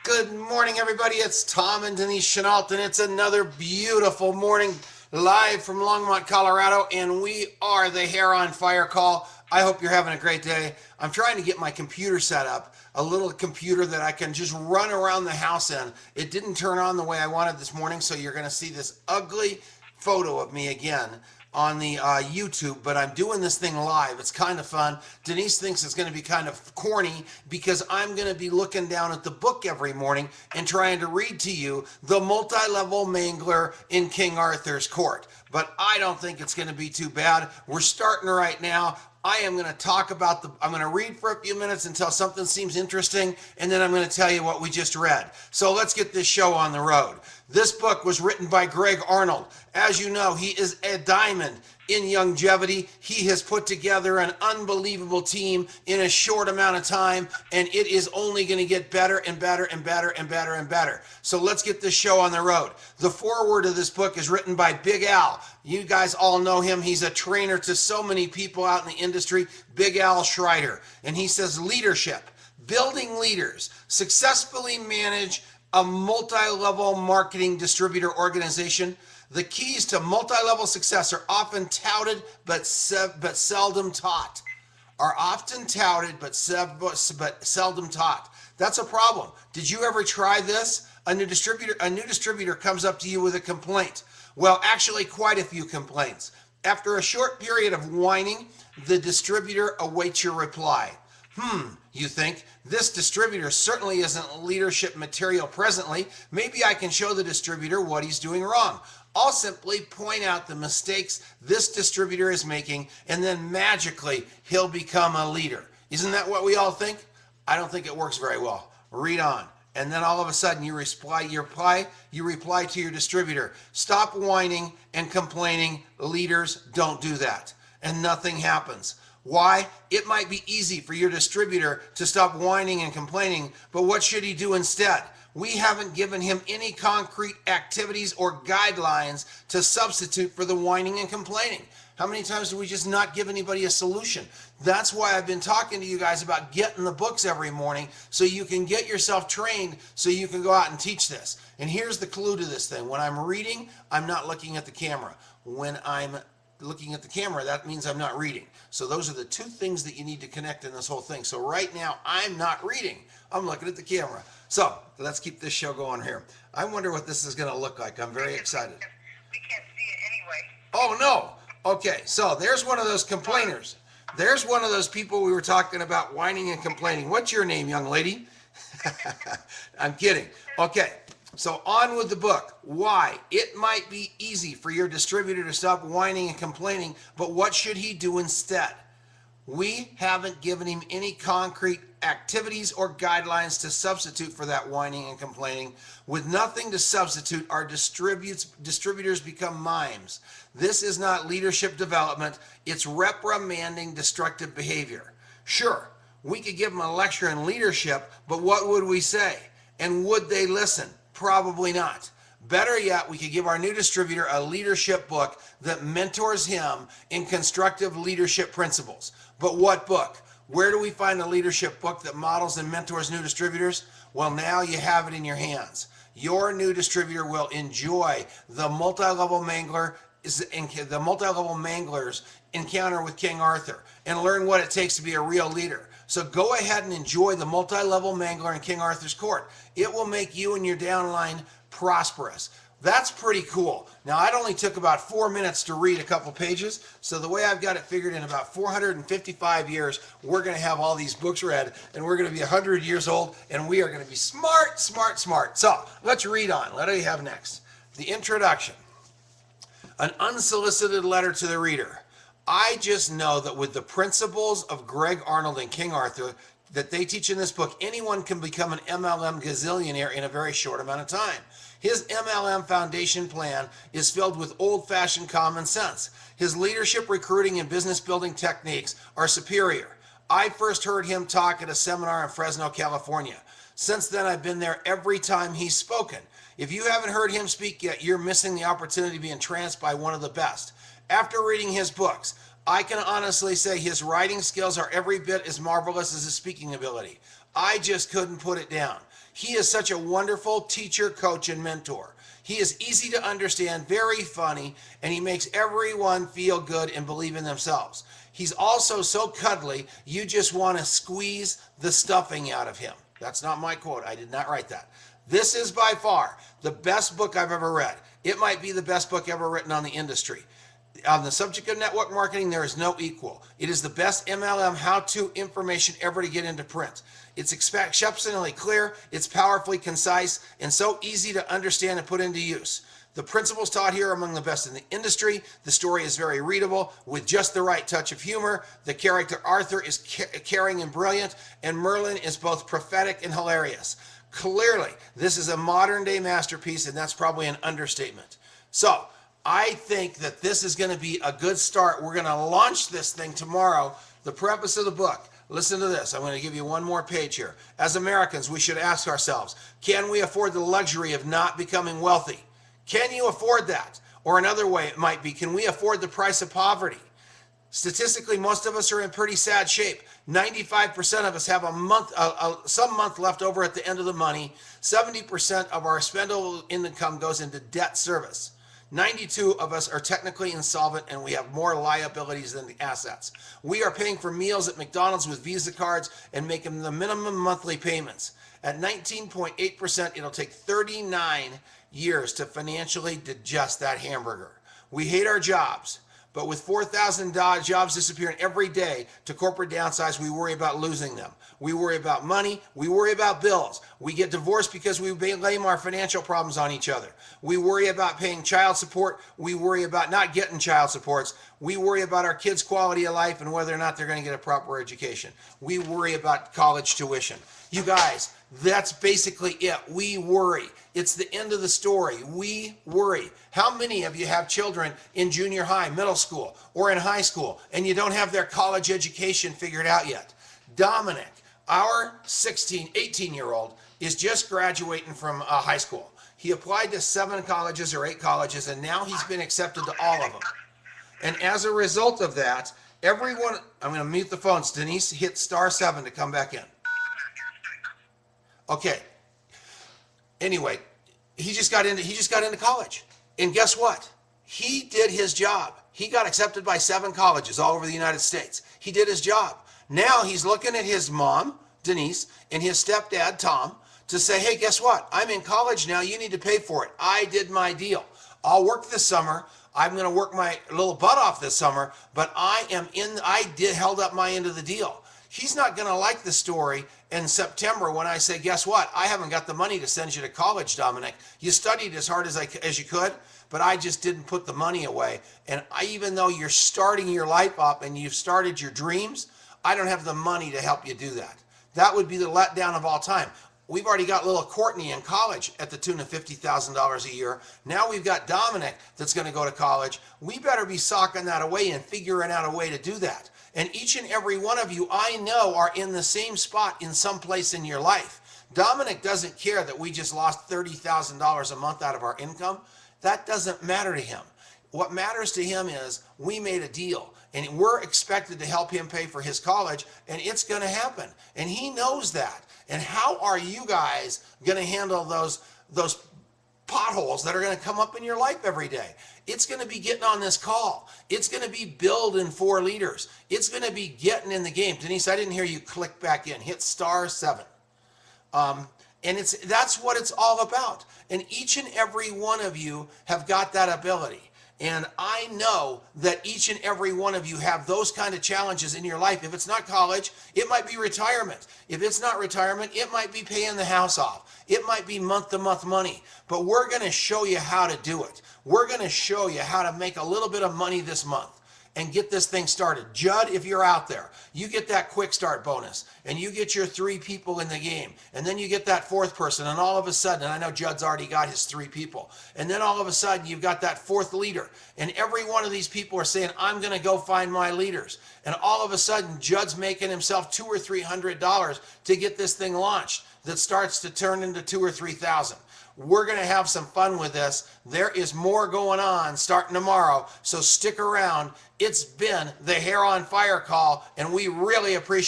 Good morning, everybody. It's Tom and Denise Chenault, and it's another beautiful morning live from Longmont, Colorado, and we are the Hair on Fire call. I hope you're having a great day. I'm trying to get my computer set up, a little computer that I can just run around the house in. It didn't turn on the way I wanted this morning, so you're going to see this ugly photo of me again on the YouTube, but I'm doing this thing live. It's kind of fun. Denise thinks it's going to be kind of corny because I'm going to be looking down at the book every morning and trying to read to you the multi-level mangler in King Arthur's court. But I don't think it's going to be too bad. We're starting right now. I am going to talk about I'm going to read for a few minutes until something seems interesting, and then I'm going to tell you what we just read. So let's get this show on the road. This book was written by Greg Arnold. As you know, he is a diamond in Youngevity. He has put together an unbelievable team in a short amount of time, and it is only going to get better and better and better and better and better. So let's get this show on the road. The foreword of this book is written by Big Al. You guys all know him. He's a trainer to so many people out in the industry, Big Al Schreider. And he says leadership, building leaders, successfully manage a multi-level marketing distributor organization. The keys to multi-level success are often touted but seldom taught. Are often touted but seldom taught. That's a problem. Did you ever try this? A new distributor comes up to you with a complaint. Well, actually quite a few complaints. After a short period of whining, the distributor awaits your reply. You think, this distributor certainly isn't leadership material presently. Maybe I can show the distributor what he's doing wrong. I'll simply point out the mistakes this distributor is making, and then magically he'll become a leader. Isn't that what we all think? I don't think it works very well. Read on. And then all of a sudden you reply to your distributor. Stop whining and complaining. Leaders don't do that. And nothing happens. Why? It might be easy for your distributor to stop whining and complaining, but what should he do instead? We haven't given him any concrete activities or guidelines to substitute for the whining and complaining. How many times do we just not give anybody a solution? That's why I've been talking to you guys about getting the books every morning so you can get yourself trained so you can go out and teach this. And here's the clue to this thing. When I'm reading, I'm not looking at the camera. When I'm looking at the camera, that means I'm not reading. So those are the two things that you need to connect in this whole thing. So right now, I'm not reading. I'm looking at the camera. So let's keep this show going here. I wonder what this is going to look like. I'm very excited. We can't see it anyway. Oh, no. Okay, so there's one of those complainers. There's one of those people we were talking about whining and complaining. What's your name, young lady? I'm kidding. Okay. So on with the book. Why? It might be easy for your distributor to stop whining and complaining, but what should he do instead? We haven't given him any concrete activities or guidelines to substitute for that whining and complaining. With nothing to substitute, our distributors become mimes. This is not leadership development. It's reprimanding destructive behavior. Sure, we could give them a lecture in leadership, but what would we say? And would they listen? Probably not. Better yet, we could give our new distributor a leadership book that mentors him in constructive leadership principles. But what book? Where do we find a leadership book that models and mentors new distributors? Well, now you have it in your hands. Your new distributor will enjoy the multi-level manglers encounter with King Arthur and learn what it takes to be a real leader. So go ahead and enjoy the multi-level mangler in King Arthur's court. It will make you and your downline prosperous. That's pretty cool. Now, it only took about 4 minutes to read a couple pages, so the way I've got it figured, in about 455 years, we're going to have all these books read, and we're going to be 100 years old, and we are going to be smart, smart, smart. So let's read on. What do you have next? The introduction. An unsolicited letter to the reader. I just know that with the principles of Greg Arnold and King Arthur that they teach in this book, anyone can become an MLM gazillionaire in a very short amount of time. His MLM foundation plan is filled with old-fashioned common sense. His leadership, recruiting, and business building techniques are superior. I first heard him talk at a seminar in Fresno, California. Since then, I've been there every time he's spoken. If you haven't heard him speak yet, you're missing the opportunity to be entranced by one of the best. After reading his books, I can honestly say his writing skills are every bit as marvelous as his speaking ability. I just couldn't put it down. He is such a wonderful teacher, coach, and mentor. He is easy to understand, very funny, and he makes everyone feel good and believe in themselves. He's also so cuddly, you just want to squeeze the stuffing out of him. That's not my quote. I did not write that. This is by far the best book I've ever read. It might be the best book ever written on the industry. On the subject of network marketing, there is no equal. It is the best MLM how-to information ever to get into print. It's exceptionally clear, it's powerfully concise, and so easy to understand and put into use. The principles taught here are among the best in the industry. The story is very readable with just the right touch of humor. The character Arthur is caring and brilliant, and Merlin is both prophetic and hilarious. Clearly, this is a modern-day masterpiece, and that's probably an understatement. So, I think that this is going to be a good start. We're going to launch this thing tomorrow. The preface of the book. Listen to this. I'm going to give you one more page here. As Americans, we should ask ourselves, can we afford the luxury of not becoming wealthy? Can you afford that? Or another way it might be, can we afford the price of poverty? Statistically, most of us are in pretty sad shape. 95% of us have some month left over at the end of the money. 70% of our spendable income goes into debt service. 92 of us are technically insolvent, and we have more liabilities than the assets. We are paying for meals at McDonald's with Visa cards and making the minimum monthly payments. At 19.8%, it'll take 39 years to financially digest that hamburger. We hate our jobs, but with 4,000 jobs disappearing every day to corporate downsize, we worry about losing them. We worry about money. We worry about bills. We get divorced because we blame our financial problems on each other. We worry about paying child support. We worry about not getting child supports. We worry about our kids' quality of life and whether or not they're going to get a proper education. We worry about college tuition. You guys, that's basically it. We worry. It's the end of the story. We worry. How many of you have children in junior high, middle school, or in high school, and you don't have their college education figured out yet? Dominic, our 18-year-old, is just graduating from high school. He applied to 7 colleges or 8 colleges, and now he's been accepted to all of them. And as a result of that, everyone, I'm going to mute the phones. Denise, hit *7 to come back in. Okay. Anyway, he just got into college. And guess what? He did his job. He got accepted by 7 colleges all over the United States. He did his job. Now he's looking at his mom, Denise, and his stepdad, Tom, to say, hey, guess what? I'm in college now. You need to pay for it. I did my deal. I'll work this summer. I'm going to work my little butt off this summer, but held up my end of the deal. He's not going to like the story in September when I say, guess what? I haven't got the money to send you to college, Dominic. You studied as hard as you could, but I just didn't put the money away. And even though you're starting your life up and you've started your dreams, I don't have the money to help you do that. That would be the letdown of all time. We've already got little Courtney in college at the tune of $50,000 a year. Now we've got Dominic that's going to go to college. We better be socking that away and figuring out a way to do that. And each and every one of you I know are in the same spot in some place in your life. Dominic doesn't care that we just lost $30,000 a month out of our income. That doesn't matter to him. What matters to him is we made a deal and we're expected to help him pay for his college, and it's going to happen. And he knows that. And how are you guys going to handle those potholes that are going to come up in your life every day? It's going to be getting on this call. It's going to be building 4 leaders. It's going to be getting in the game. Denise, I didn't hear you click back in. Hit *7. And that's what it's all about. And each and every one of you have got that ability. And I know that each and every one of you have those kind of challenges in your life. If it's not college, it might be retirement. If it's not retirement, it might be paying the house off. It might be month-to-month money. But we're going to show you how to do it. We're going to show you how to make a little bit of money this month and get this thing started. Judd, if you're out there, you get that quick start bonus and you get your 3 people in the game, and then you get that 4th person, and all of a sudden, and I know Judd's already got his 3 people, and then all of a sudden you've got that 4th leader, and every one of these people are saying, I'm going to go find my leaders, and all of a sudden Judd's making himself $200 or $300 to get this thing launched that starts to turn into $2,000 or $3,000. We're going to have some fun with this. There is more going on starting tomorrow, so stick around. It's been the Hair on Fire call, and we really appreciate